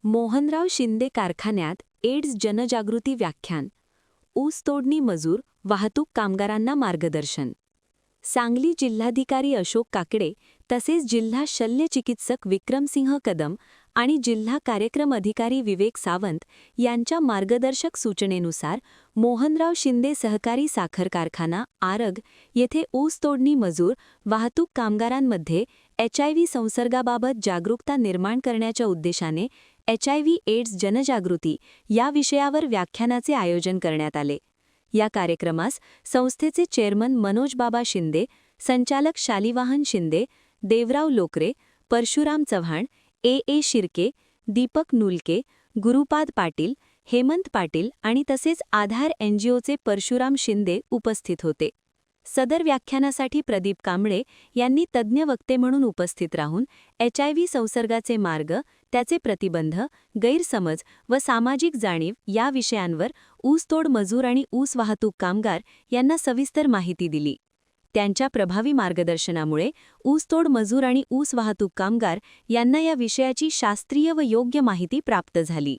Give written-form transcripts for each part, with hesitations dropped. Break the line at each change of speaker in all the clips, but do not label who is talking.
मोहनराव शिंदे कारखान्यात एड्स जनजागृती व्याख्यान. ऊस तोडणी मजूर, वाहतूक कामगारांना मार्गदर्शन. सांगली जिल्हाधिकारी अशोक काकडे तसेच जिल्हा शल्यचिकित्सक विक्रमसिंह कदम आणि जिल्हा कार्यक्रम अधिकारी विवेक सावंत यांच्या मार्गदर्शक सूचनेनुसार मोहनराव शिंदे सहकारी साखर कारखाना आरग येथे ऊस तोडणी मजूर, वाहतूक कामगारांमध्ये HIV संसर्गाबाबत जागरूकता निर्माण करण्याच्या उद्देशाने HIV एड्स जनजागृती या विषयावर व्याख्यानाचे आयोजन करण्यात आले. या कार्यक्रमास संस्थेचे चेअरमन मनोजबाबा शिंदे, संचालक शालिवाहन शिंदे, देवराव लोकरे, परशुराम चव्हाण, A. शिर्के, दीपक नुलके, गुरुपाद पाटील, हेमंत पाटील आणि तसेच आधार NGOचे परशुराम शिंदे उपस्थित होते. सदर व्याख्यानासाठी प्रदीप कांबळे यांनी तज्ज्ञ वक्ते म्हणून उपस्थित राहून HIV संसर्गाचे मार्ग, त्याचे प्रतिबंध, गैरसमज व सामाजिक जाणीव या विषयांवर ऊसतोड मजूर आणि ऊस वाहतूक कामगार यांना सविस्तर माहिती दिली. त्यांच्या प्रभावी मार्गदर्शनामुळे ऊसतोड मजूर आणि ऊस वाहतूक कामगार यांना या विषयाची शास्त्रीय व योग्य माहिती प्राप्त झाली.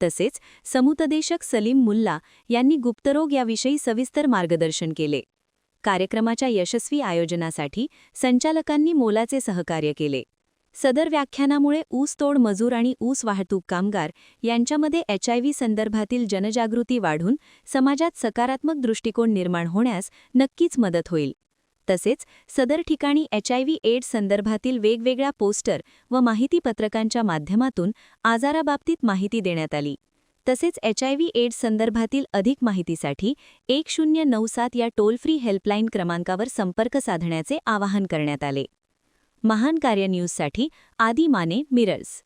तसेच समुपदेशक सलीम मुल्ला यांनी गुप्तरोग याविषयी सविस्तर मार्गदर्शन केले. कार्यक्रमाच्या यशस्वी आयोजनासाठी संचालकांनी मोलाचे सहकार्य केले. सदर व्याख्यानामुळे ऊसतोड मजूर आणि ऊस वाहतूक कामगार यांच्यामध्ये HIV संदर्भातील जनजागृती वाढून समाजात सकारात्मक दृष्टिकोन निर्माण होण्यास नक्कीच मदत होईल. तसेच सदर ठिकाणी HIV एड्स संदर्भातील वेगवेगळ्या पोस्टर व माहितीपत्रकांच्या माध्यमातून आजाराबाबतीत माहिती देण्यात आली. तसेच HIV एड्स संदर्भातील अधिक माहितीसाठी 1097 या टोल फ्री हेल्पलाईन क्रमांकावर संपर्क साधण्याचे आवाहन करण्यात आले. महान कार्य न्यूजसाठी आदी माने, मिरज.